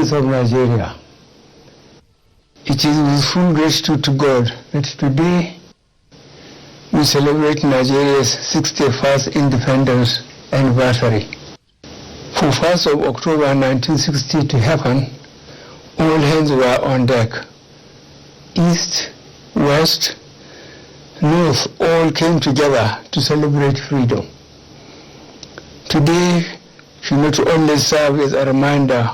citizens of Nigeria, it is with full gratitude to God that today we celebrate Nigeria's 61st independence anniversary. For 1st of October 1960 to happen, all hands were on deck. East, West, North all came together to celebrate freedom. Today should not only serve as a reminder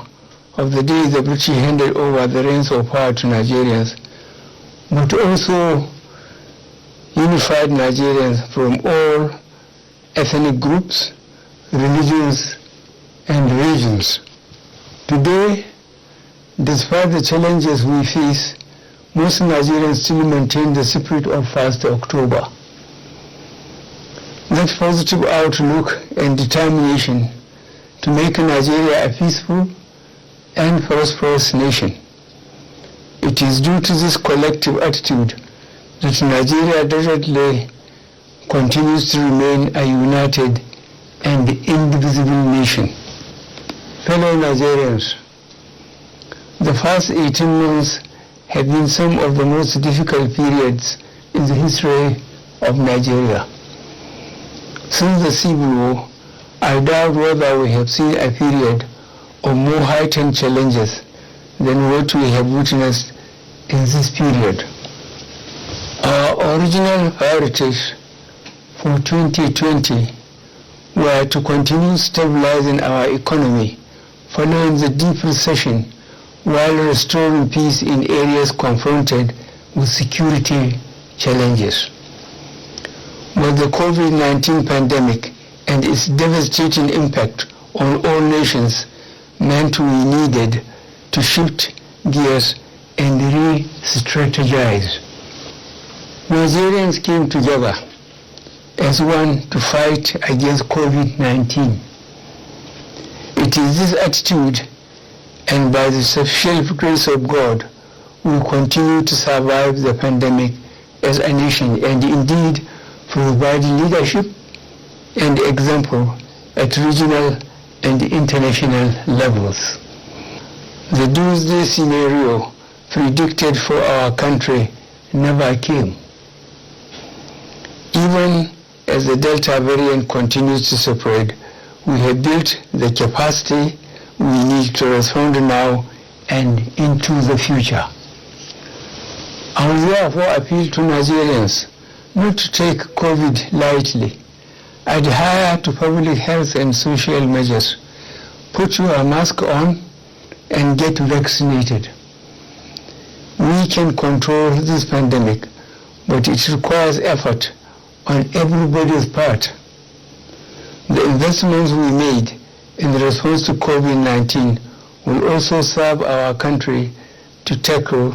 of the day the British handed over the reins of power to Nigerians, but also unified Nigerians from all ethnic groups, religions, and regions. Today, despite the challenges we face, most Nigerians still maintain the spirit of 1st October. That positive outlook and determination to make Nigeria a peaceful and prosperous nation. It is due to this collective attitude that Nigeria definitely continues to remain a united and indivisible nation. Fellow Nigerians, the first 18 months have been some of the most difficult periods in the history of Nigeria. Since the Civil War, I doubt whether we have seen a period of more heightened challenges than what we have witnessed in this period. Our original priorities for 2020 were to continue stabilizing our economy following the deep recession while restoring peace in areas confronted with security challenges. But the COVID-19 pandemic and its devastating impact on all nations meant we needed to shift gears and re-strategize. Nigerians came together as one to fight against COVID-19. It is this attitude, and by the sufficient grace of God, we continue to survive the pandemic as a nation and indeed provide leadership and example at regional and international levels. The doomsday scenario predicted for our country never came. Even as the Delta variant continues to spread, we have built the capacity we need to respond now and into the future. I will therefore appeal to Nigerians not to take COVID lightly. Adhere to public health and social measures. Put your mask on and get vaccinated. We can control this pandemic, but it requires effort on everybody's part. The investments we made in response to COVID-19 will also serve our country to tackle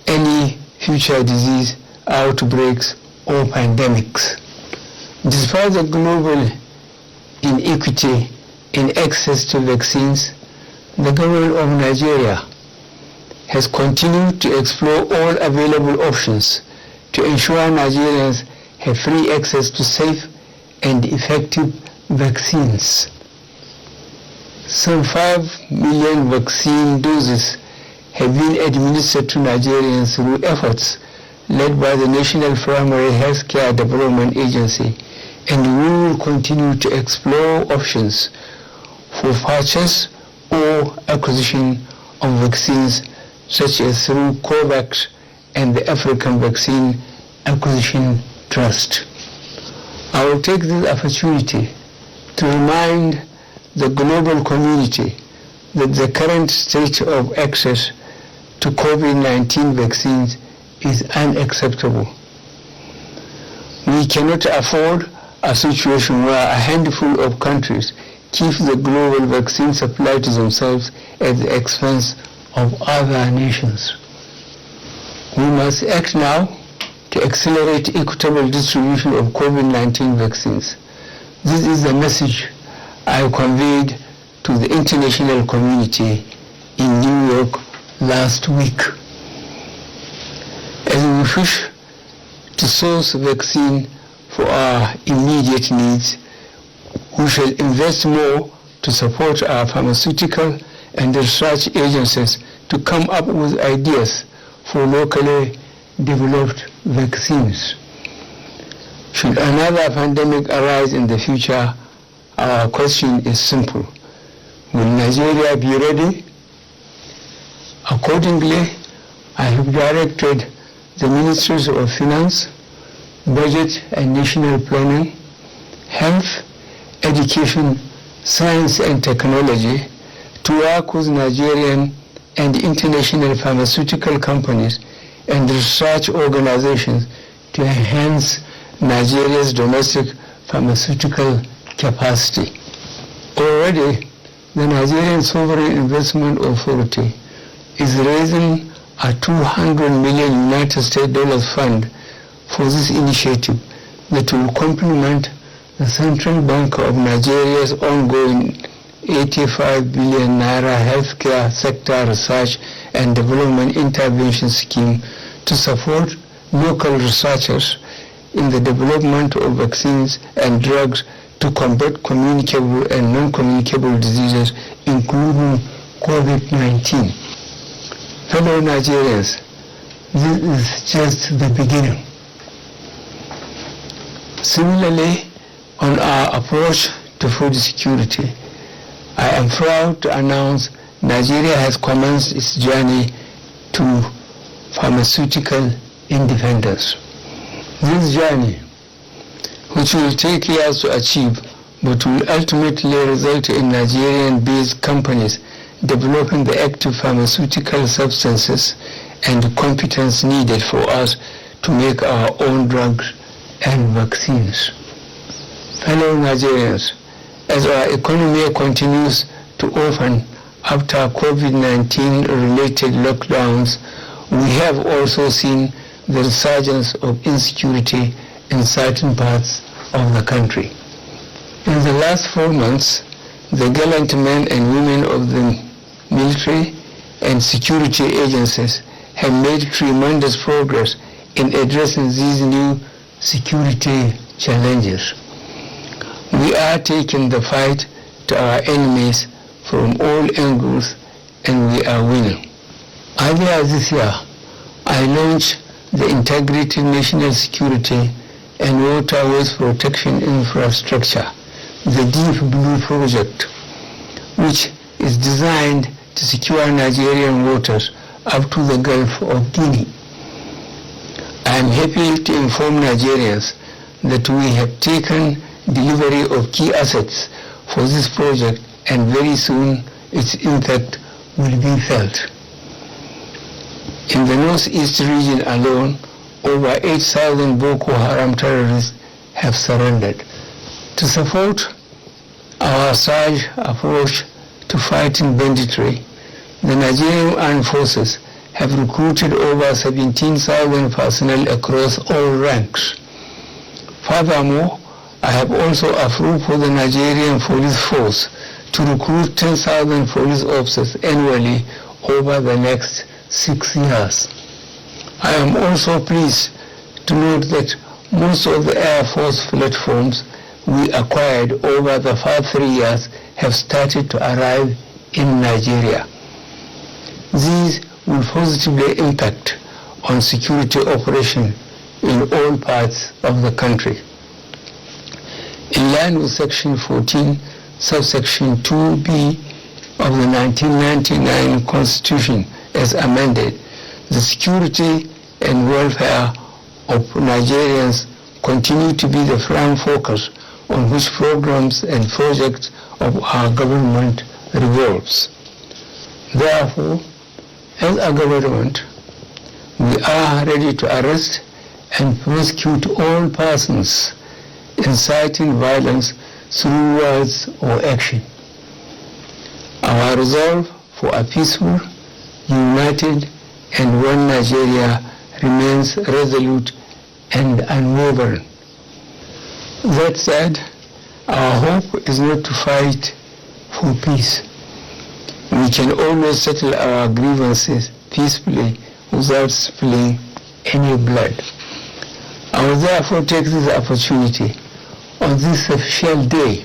any future disease outbreaks or pandemics. Despite the global inequity in access to vaccines, the government of Nigeria has continued to explore all available options to ensure Nigerians have free access to safe and effective vaccines. Some 5 million vaccine doses have been administered to Nigerians through efforts led by the National Primary Healthcare Development Agency, and we will continue to explore options for purchase or acquisition of vaccines such as through COVAX and the African Vaccine Acquisition Trust. I will take this opportunity to remind the global community that the current state of access to COVID-19 vaccines is unacceptable. We cannot afford a situation where a handful of countries keep the global vaccine supply to themselves at the expense of other nations. We must act now to accelerate equitable distribution of COVID-19 vaccines. This is the message I conveyed to the international community in New York last week. As we wish to source vaccine for our immediate needs, we shall invest more to support our pharmaceutical and research agencies to come up with ideas for locally developed vaccines. Should another pandemic arise in the future, our question is simple. Will Nigeria be ready? Accordingly, I have directed the Ministries of Finance, Budget and National Planning, Health, Education, Science and Technology to work with Nigerian and international pharmaceutical companies and research organizations to enhance Nigeria's domestic pharmaceutical capacity. Already, the Nigerian Sovereign Investment Authority is raising a $200 million United States dollars fund for this initiative that will complement the Central Bank of Nigeria's ongoing 85 billion naira healthcare sector research and development intervention scheme to support local researchers in the development of vaccines and drugs to combat communicable and non-communicable diseases, including COVID-19. Fellow Nigerians, this is just the beginning. Similarly, on our approach to food security, I am proud to announce Nigeria has commenced its journey to pharmaceutical independence. This journey, which will take years to achieve, but will ultimately result in Nigerian-based companies developing the active pharmaceutical substances and the competence needed for us to make our own drugs and vaccines. Fellow Nigerians, as our economy continues to open after COVID-19 related lockdowns, we have also seen the resurgence of insecurity in certain parts of the country. In the last 4 months, the gallant men and women of the military and security agencies have made tremendous progress in addressing these new security challenges. We are taking the fight to our enemies from all angles, and we are winning. Earlier this year, I launched the Integrated National Security and Waterways Protection Infrastructure, the Deep Blue Project, which is designed to secure Nigerian waters up to the Gulf of Guinea. I am happy to inform Nigerians that we have taken delivery of key assets for this project, and very soon its impact will be felt. In the northeast region alone, over 8,000 Boko Haram terrorists have surrendered. To support our surge approach to fighting banditry, the Nigerian Armed Forces have recruited over 17,000 personnel across all ranks. Furthermore, I have also approved for the Nigerian Police Force to recruit 10,000 police officers annually over the next 6 years. I am also pleased to note that most of the Air Force platforms we acquired over the past 3 years have started to arrive in Nigeria. These will positively impact on security operation in all parts of the country. In line with Section 14, subsection 2B of the 1999 Constitution as amended, the security and welfare of Nigerians continue to be the prime focus on which programs and projects of our government revolves. Therefore, as a government, we are ready to arrest and prosecute all persons inciting violence through words or action. Our resolve for a peaceful, united, and one Nigeria remains resolute and unwavering. That said, our hope is not to fight for peace. We can always settle our grievances peacefully without spilling any blood. I will therefore take this opportunity on this official day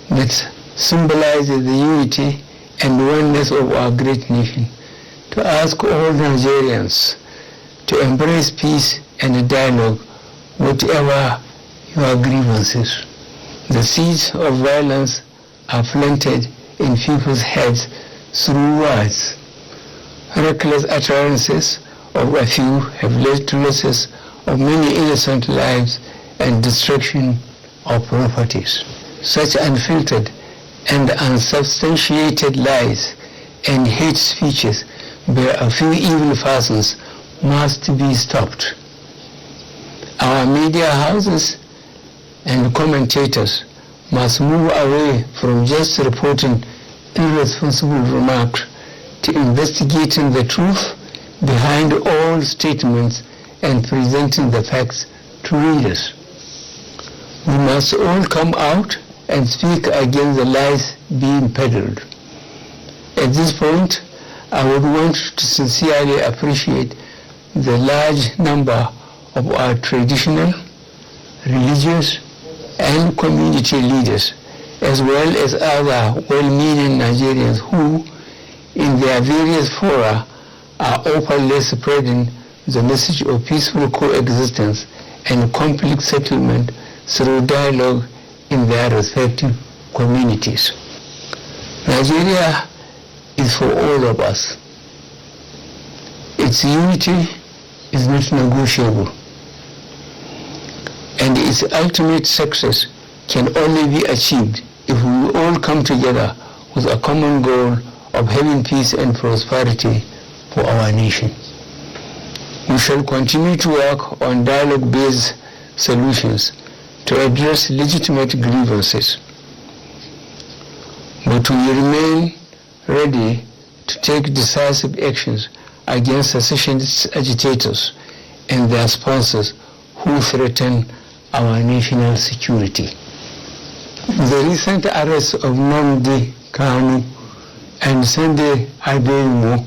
that symbolizes the unity and oneness of our great nation, to ask all Nigerians to embrace peace and dialogue, whatever your grievances. The seeds of violence are planted in people's heads through words. Reckless utterances of a few have led to losses of many innocent lives and destruction of properties. Such unfiltered and unsubstantiated lies and hate speeches by a few evil persons must be stopped. Our media houses and commentators must move away from just reporting irresponsible remarks to investigating the truth behind all statements and presenting the facts to readers. We must all come out and speak against the lies being peddled. At this point, I would want to sincerely appreciate the large number of our traditional, religious, and community leaders, as well as other well-meaning Nigerians who, in their various fora, are openly spreading the message of peaceful coexistence and conflict settlement through dialogue in their respective communities. Nigeria is for all of us. Its unity is not negotiable, and its ultimate success can only be achieved if we all come together with a common goal of having peace and prosperity for our nation. We shall continue to work on dialogue-based solutions to address legitimate grievances, but we remain ready to take decisive actions against secessionist agitators and their sponsors who threaten our national security. The recent arrests of Nnamdi Kanu and Sunday Adeyemo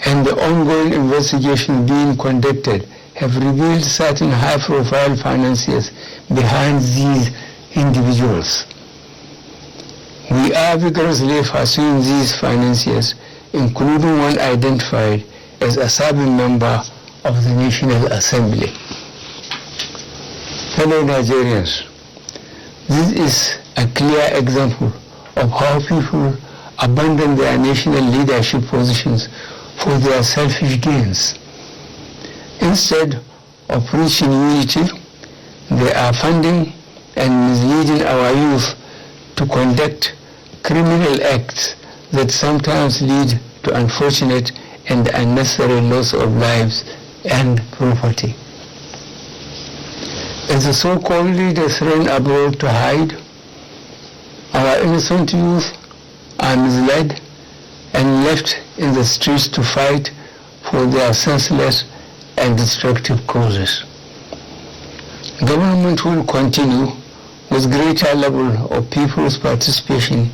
and the ongoing investigation being conducted have revealed certain high-profile financiers behind these individuals. We are vigorously pursuing these financiers, including one identified as a serving member of the National Assembly. Fellow Nigerians, this is a clear example of how people abandon their national leadership positions for their selfish gains. Instead of preaching unity, they are funding and misleading our youth to conduct criminal acts that sometimes lead to unfortunate and unnecessary loss of lives and property. As the so-called leaders run abroad to hide, our innocent youth are misled and left in the streets to fight for their senseless and destructive causes. Government will continue with greater level of people's participation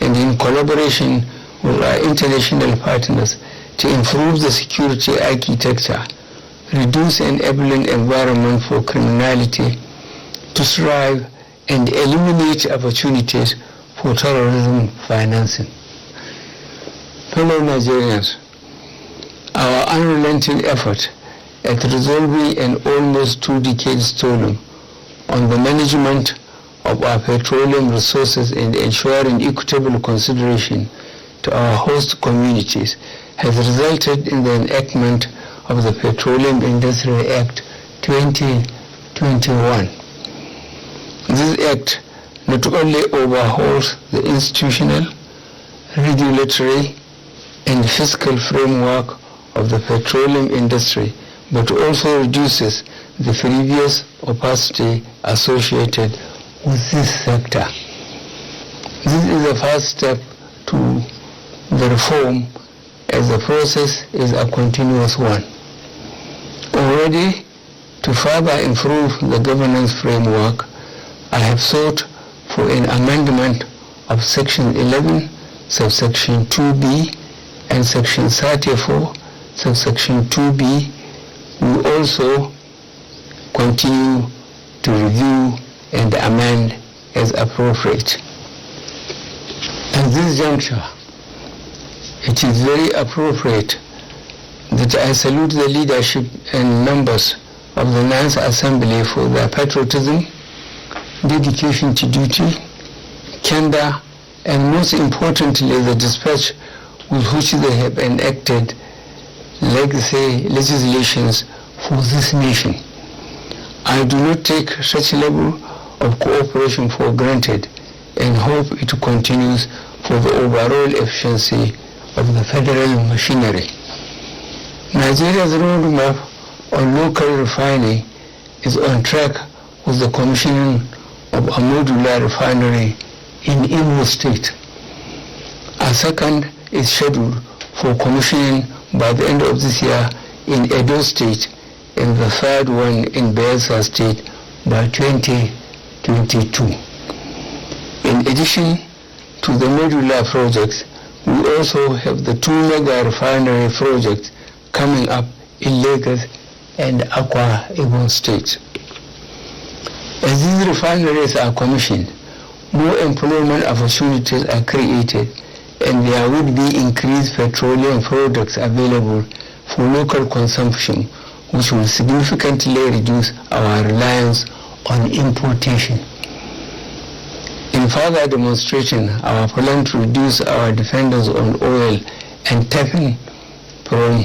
and in collaboration with our international partners to improve the security architecture, reduce enabling environment for criminality to thrive, and eliminate opportunities for terrorism financing. Fellow Nigerians, our unrelenting effort at resolving an almost 2 decades toil on the management of our petroleum resources and ensuring equitable consideration to our host communities has resulted in the enactment of the Petroleum Industry Act 2021. This act not only overhauls the institutional, regulatory, and fiscal framework of the petroleum industry, but also reduces the previous opacity associated with this sector. This is the first step to the reform, as the process is a continuous one. Already, to further improve the governance framework, I have sought for an amendment of Section 11, subsection 2b, and Section 34, subsection 2b. We also continue to review and amend as appropriate. At this juncture, It is very appropriate that I salute the leadership and members of the Ninth Assembly for their patriotism, dedication to duty, candor, and most importantly, the dispatch with which they have enacted legislations for this nation. I do not take such level of cooperation for granted and hope it continues for the overall efficiency of the federal machinery. Nigeria's roadmap on local refining is on track with the commissioning of a modular refinery in Imo State. A second is scheduled for commissioning by the end of this year in Edo State, and the third one in Bayelsa State by 2022. In addition to the modular projects, we also have the two mega refinery projects coming up in Lagos and Akwa Ibom State. As these refineries are commissioned, more employment opportunities are created, and there would be increased petroleum products available for local consumption, which will significantly reduce our reliance on importation. In further demonstration, our plan to reduce our dependence on oil and tapping from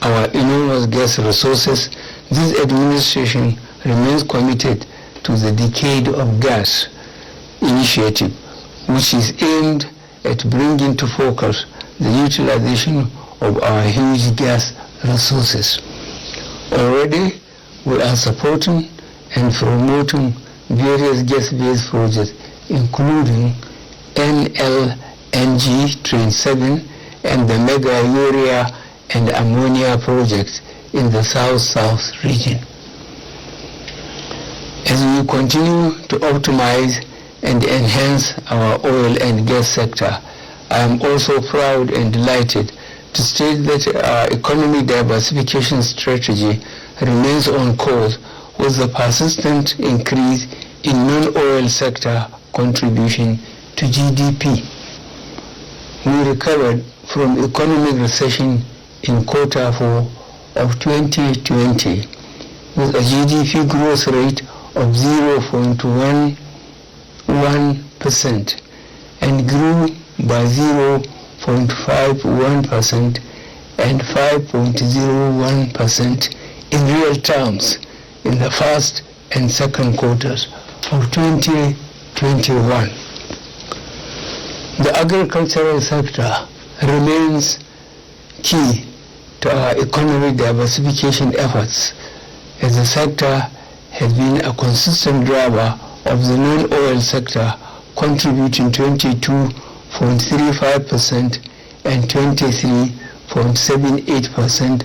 our enormous gas resources, this administration remains committed to the Decade of Gas initiative, which is aimed at bringing to focus the utilization of our huge gas resources. Already, we are supporting and promoting various gas-based projects, including NLNG Train 7 and the Mega Urea and Ammonia projects in the South-South region. As we continue to optimize and enhance our oil and gas sector, I am also proud and delighted to state that our economic diversification strategy remains on course with the persistent increase in non-oil sector contribution to GDP. We recovered from economic recession in Q4 of 2020 with a GDP growth rate of 0.11% and grew by 0.51% and 5.01% in real terms in the first and second quarters of 2021. The agricultural sector remains key to our economic diversification efforts, as the sector has been a consistent driver of the non-oil sector, contributing 22.35% and 23.78%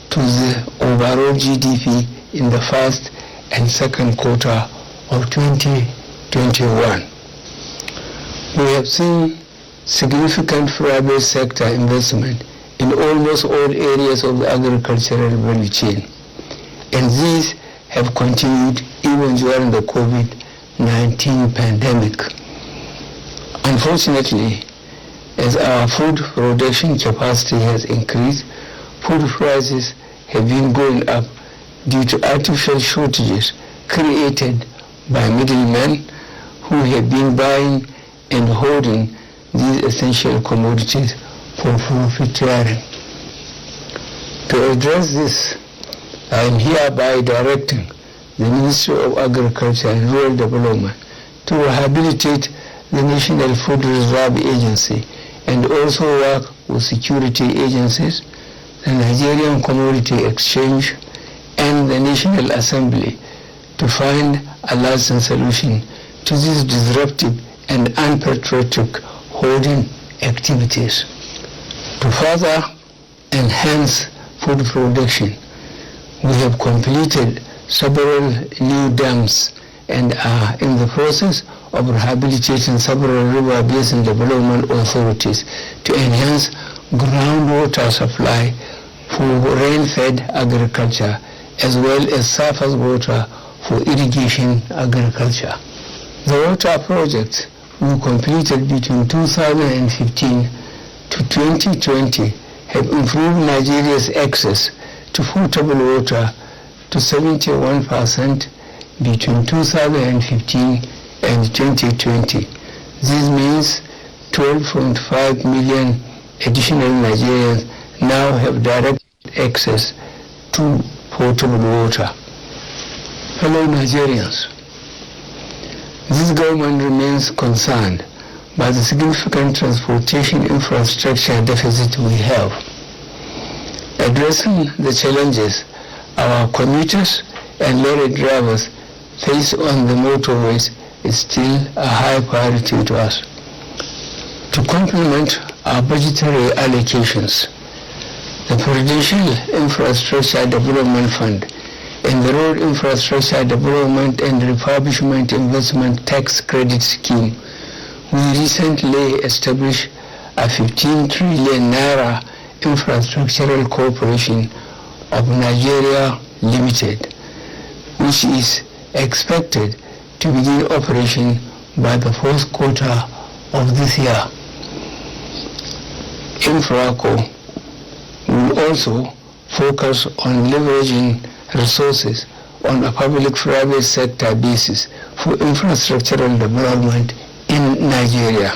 to the overall GDP in the first and second quarter of 2021. We have seen significant private sector investment in almost all areas of the agricultural value chain, and these have continued even during the COVID-19 pandemic. Unfortunately, as our food production capacity has increased, food prices have been going up due to artificial shortages created by middlemen who have been buying and holding these essential commodities for profiteering. To address this, I am hereby directing the Ministry of Agriculture and Rural Development to rehabilitate the National Food Reserve Agency and also work with security agencies, the Nigerian Commodity Exchange, and the National Assembly to find a lasting solution to these disruptive and unpatriotic holding activities. To further enhance food production, we have completed several new dams and are in the process of rehabilitating several river basin development authorities to enhance groundwater supply for rain-fed agriculture as well as surface water for irrigation agriculture. The water projects we completed between 2015 to 2020 have improved Nigeria's access to potable water to 71% between 2015 and 2020. This means 12.5 million additional Nigerians now have direct access to potable water. Fellow Nigerians, this government remains concerned by the significant transportation infrastructure deficit we have. Addressing the challenges our commuters and lorry drivers face on the motorways is still a high priority to us. To complement our budgetary allocations, the Presidential Infrastructure Development Fund and the Road Infrastructure Development and Refurbishment Investment Tax Credit Scheme, we recently established a 15 trillion naira infrastructural corporation of Nigeria Limited, which is expected to begin operation by the fourth quarter of this year. Infraco will also focus on leveraging resources on a public-private sector basis for infrastructural development in Nigeria.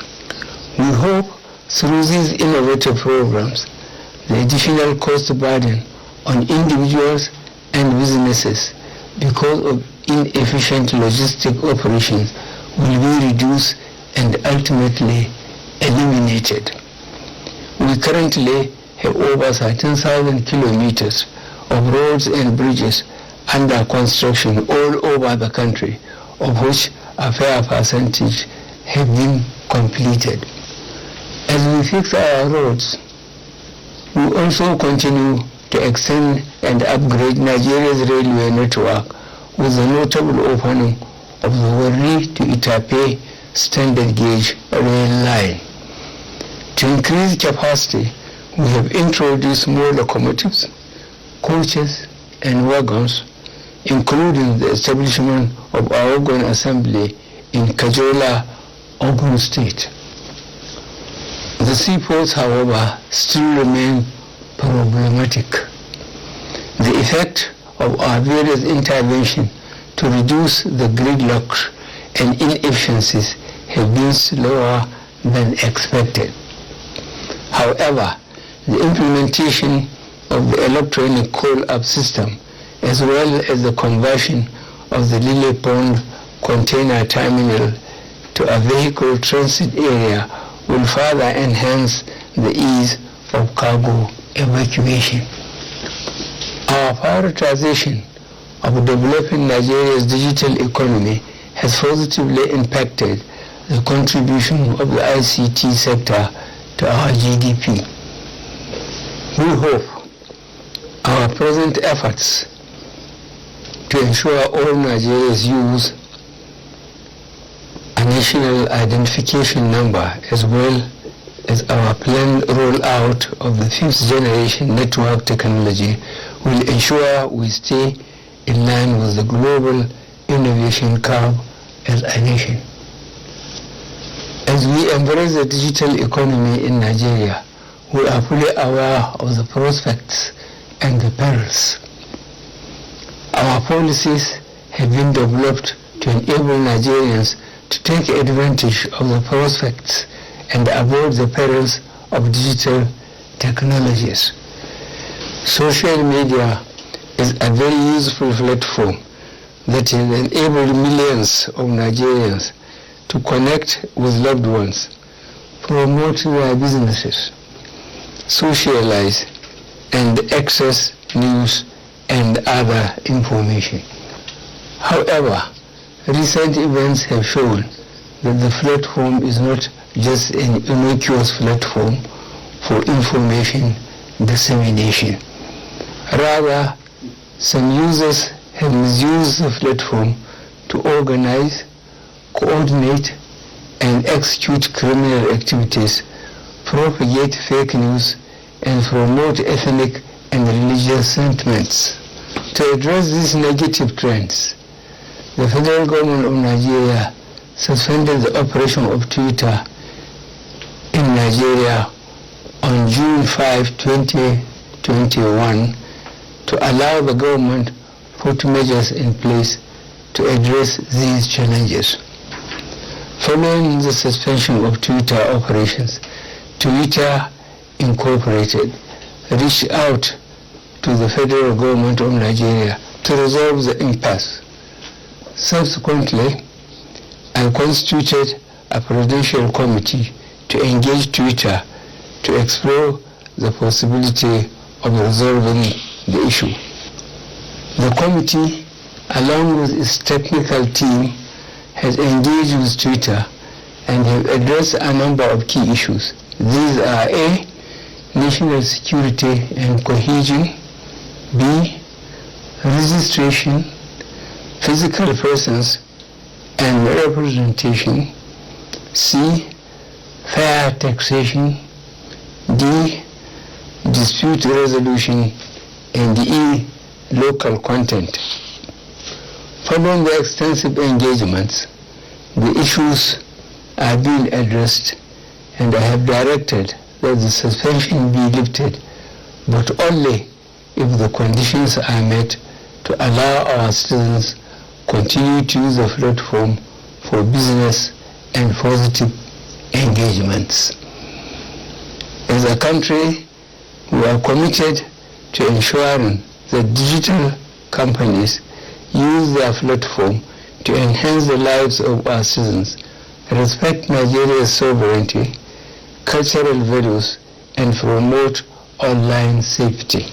We hope through these innovative programs, the additional cost burden on individuals and businesses because of inefficient logistic operations will be reduced and ultimately eliminated. We currently have over 13,000 kilometers of roads and bridges under construction all over the country, of which a fair percentage have been completed. As we fix our roads, we also continue to extend and upgrade Nigeria's railway network with the notable opening of the Buhari to Itape standard gauge rail line. To increase capacity, we have introduced more locomotives, coaches, and wagons, including the establishment of our wagon assembly in Kajola, Ogun State. The seaports, however, still remain problematic. The effect of our various interventions to reduce the gridlock and inefficiencies have been slower than expected. However, the implementation of the electronic call-up system, as well as the conversion of the Lily Pond container terminal to a vehicle transit area will further enhance the ease of cargo evacuation. Our prioritization of developing Nigeria's digital economy has positively impacted the contribution of the ICT sector to our GDP. We hope our present efforts to ensure all Nigerians use a national identification number, as well as our planned rollout of the fifth generation network technology, will ensure we stay in line with the global innovation curve as a nation. As we embrace the digital economy in Nigeria, we are fully aware of the prospects and the perils. Our policies have been developed to enable Nigerians to take advantage of the prospects and avoid the perils of digital technologies. Social media is a very useful platform that has enabled millions of Nigerians to connect with loved ones, promote their businesses, socialize, and access news and other information. However, recent events have shown that the platform is not just an innocuous platform for information dissemination. Rather, some users have misused the platform to organize, coordinate, and execute criminal activities, propagate fake news, and promote ethnic and religious sentiments. To address these negative trends, the federal government of Nigeria suspended the operation of Twitter in Nigeria on June 5, 2021 to allow the government put measures in place to address these challenges. Following the suspension of Twitter operations, Twitter Incorporated reached out to the federal government of Nigeria to resolve the impasse. Subsequently, I constituted a presidential committee to engage Twitter to explore the possibility of resolving the issue. The committee, along with its technical team, has engaged with Twitter and have addressed a number of key issues. These are A. National security and cohesion, B. Registration, physical presence and representation, C. Fair taxation, D. Dispute resolution, and E. Local content. Following the extensive engagements, the issues are being addressed, and I have directed that the suspension be lifted, but only if the conditions are met to allow our citizens continue to use the platform for business and positive engagements. As a country, we are committed to ensuring that digital companies use their platform to enhance the lives of our citizens, respect Nigeria's sovereignty, cultural values, and promote online safety.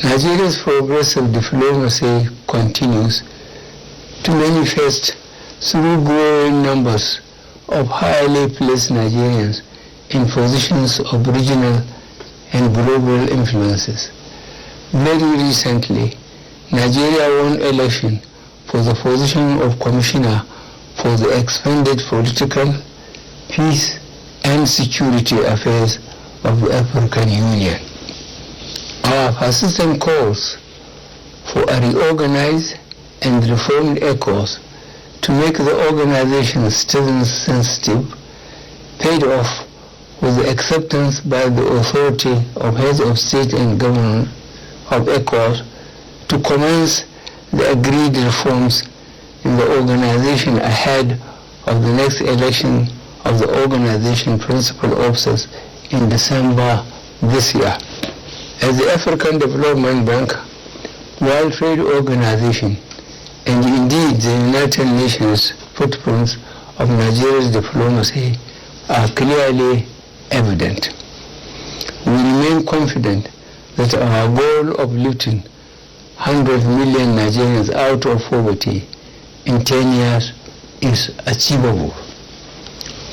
Nigeria's progressive diplomacy continues to manifest through growing numbers of highly placed Nigerians in positions of regional and global influences. Very recently, Nigeria won election for the position of Commissioner for the Expanded Political, Peace and Security Affairs of the African Union. Our persistent calls for a reorganized and reformed ECOWAS to make the organization citizen-sensitive paid off with the acceptance by the authority of heads of state and government of ECOWAS to commence the agreed reforms in the organization ahead of the next election of the organization principal officers in December this year. As the African Development Bank, World Trade Organization, and indeed the United Nations footprints of Nigeria's diplomacy are clearly evident. We remain confident that our goal of lifting 100 million Nigerians out of poverty in 10 years is achievable.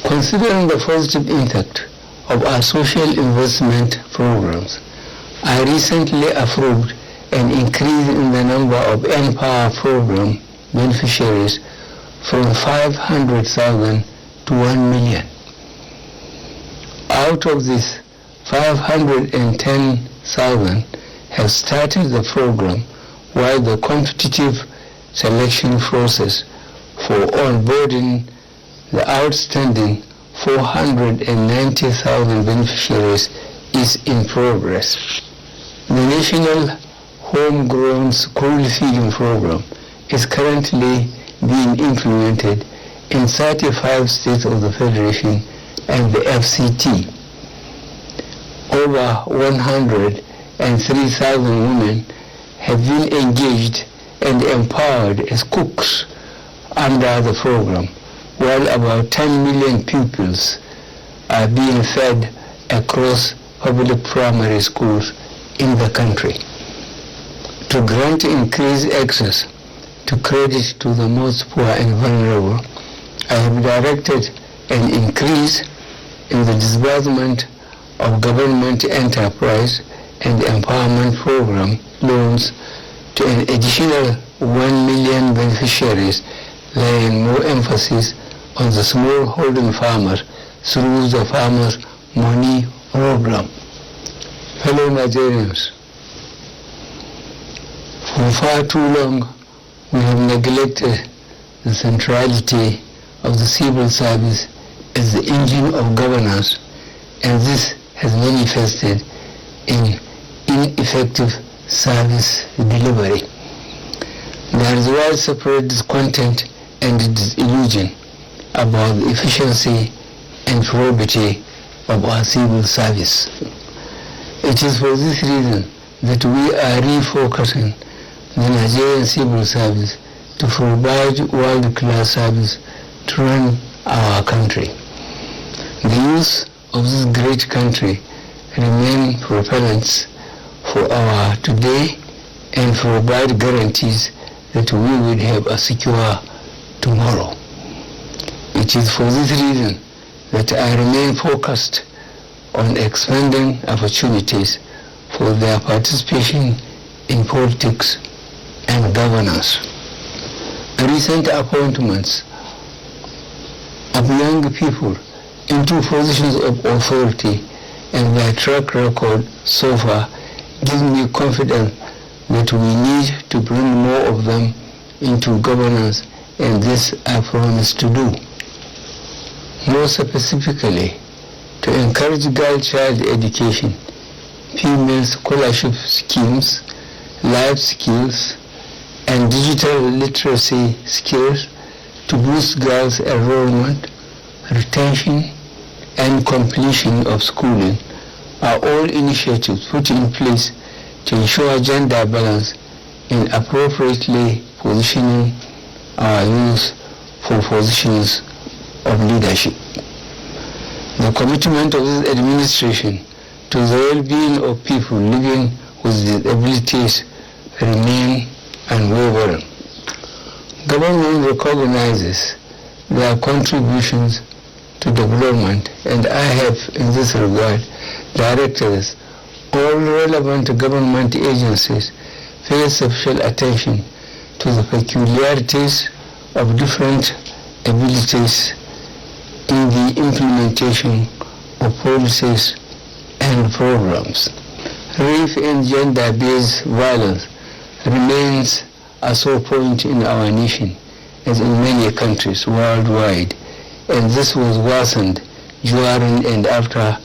Considering the positive impact of our social investment programs, I recently approved an increase in the number of Empower program beneficiaries from 500,000 to 1 million. Out of this, 510,000 have started the program, while the competitive selection process for onboarding the outstanding 490,000 beneficiaries is in progress. The National Homegrown School Feeding Program is currently being implemented in 35 states of the Federation and the FCT. Over 103,000 women have been engaged and empowered as cooks under the program, while about 10 million pupils are being fed across public primary schools in the country. To grant increased access to credit to the most poor and vulnerable, I have directed an increase in the disbursement of government enterprise and empowerment program loans to an additional 1 million beneficiaries, laying more emphasis on the small-holding farmers through the Farmers' Money Program. Fellow Nigerians, for far too long we have neglected the centrality of the civil service as the engine of governance, and this has manifested in ineffective service delivery. There is widespread discontent and disillusion about the efficiency and probity of our civil service. It is for this reason that we are refocusing the Nigerian civil service to provide world-class service to run our country. The youth of this great country remain propellants for our today and provide guarantees that we will have a secure tomorrow. It is for this reason that I remain focused on expanding opportunities for their participation in politics and governance. Recent appointments of young people into positions of authority and their track record so far gives me confidence that we need to bring more of them into governance, and this I promise to do. More specifically, to encourage girl-child education, female scholarship schemes, life skills, and digital literacy skills to boost girls' enrollment, retention, and completion of schooling are all initiatives put in place to ensure gender balance in appropriately positioning our youth for positions of leadership. The commitment of this administration to the well-being of people living with disabilities remain unwavering. Government recognizes their contributions to development, and I have in this regard directed all relevant government agencies pay special attention to the peculiarities of different abilities in the implementation of policies and programs. Rape and gender-based violence remains a sore point in our nation, as in many countries worldwide, and this was worsened during and after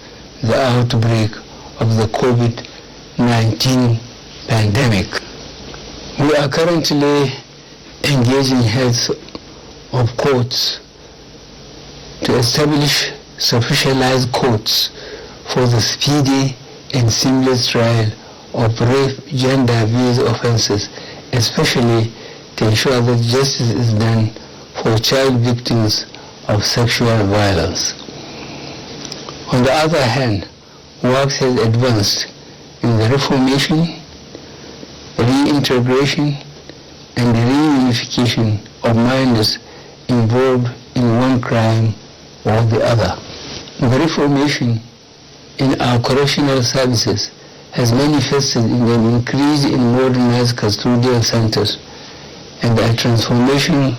the outbreak of the COVID-19 pandemic. We are currently engaging heads of courts to establish specialized courts for the speedy and seamless trial of rape gender-based offenses, especially to ensure that justice is done for child victims of sexual violence. On the other hand, work has advanced in the reformation, reintegration, and reunification of minors involved in one crime or the other. The reformation in our correctional services has manifested in an increase in modernized custodial centers and a transformation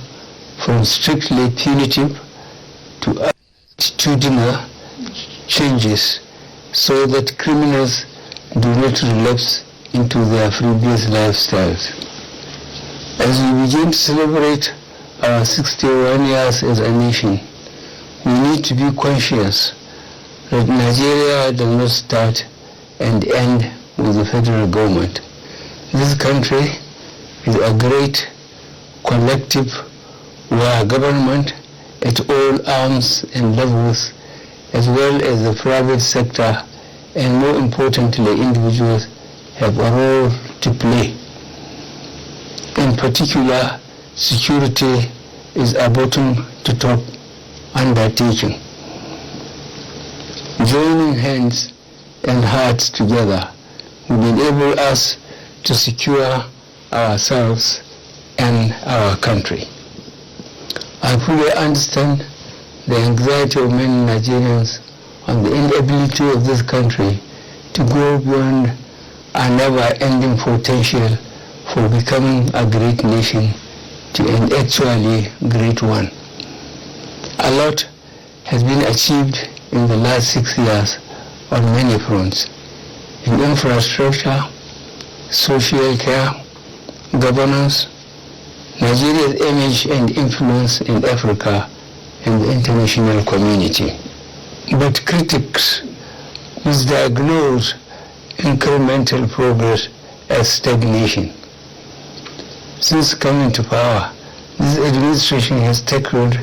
from strictly punitive to attitudinal changes so that criminals do not relapse into their previous lifestyles. As we begin to celebrate our 61 years as a nation, we need to be conscious that Nigeria does not start and end with the federal government. This country is a great collective where government at all arms and levels, as well as the private sector, and more importantly individuals, have a role to play. In particular, security is a bottom-to-top undertaking. Joining hands and hearts together will enable us to secure ourselves and our country. I fully understand the anxiety of many Nigerians on the inability of this country to go beyond a never-ending potential for becoming a great nation to an actually great one. A lot has been achieved in the last 6 years on many fronts, in infrastructure, social care, governance, Nigeria's image and influence in Africa and the international community. But critics misdiagnose incremental progress as stagnation. Since coming to power, this administration has tackled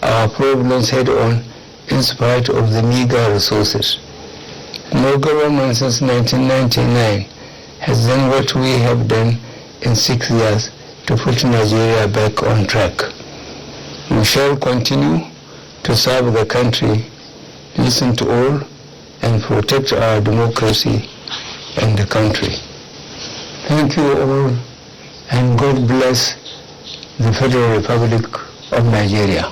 our problems head-on in spite of the meager resources. No government since 1999 has done what we have done in 6 years to put Nigeria back on track. We shall continue to serve the country, listen to all, and protect our democracy and the country. Thank you all, and God bless the Federal Republic of Nigeria.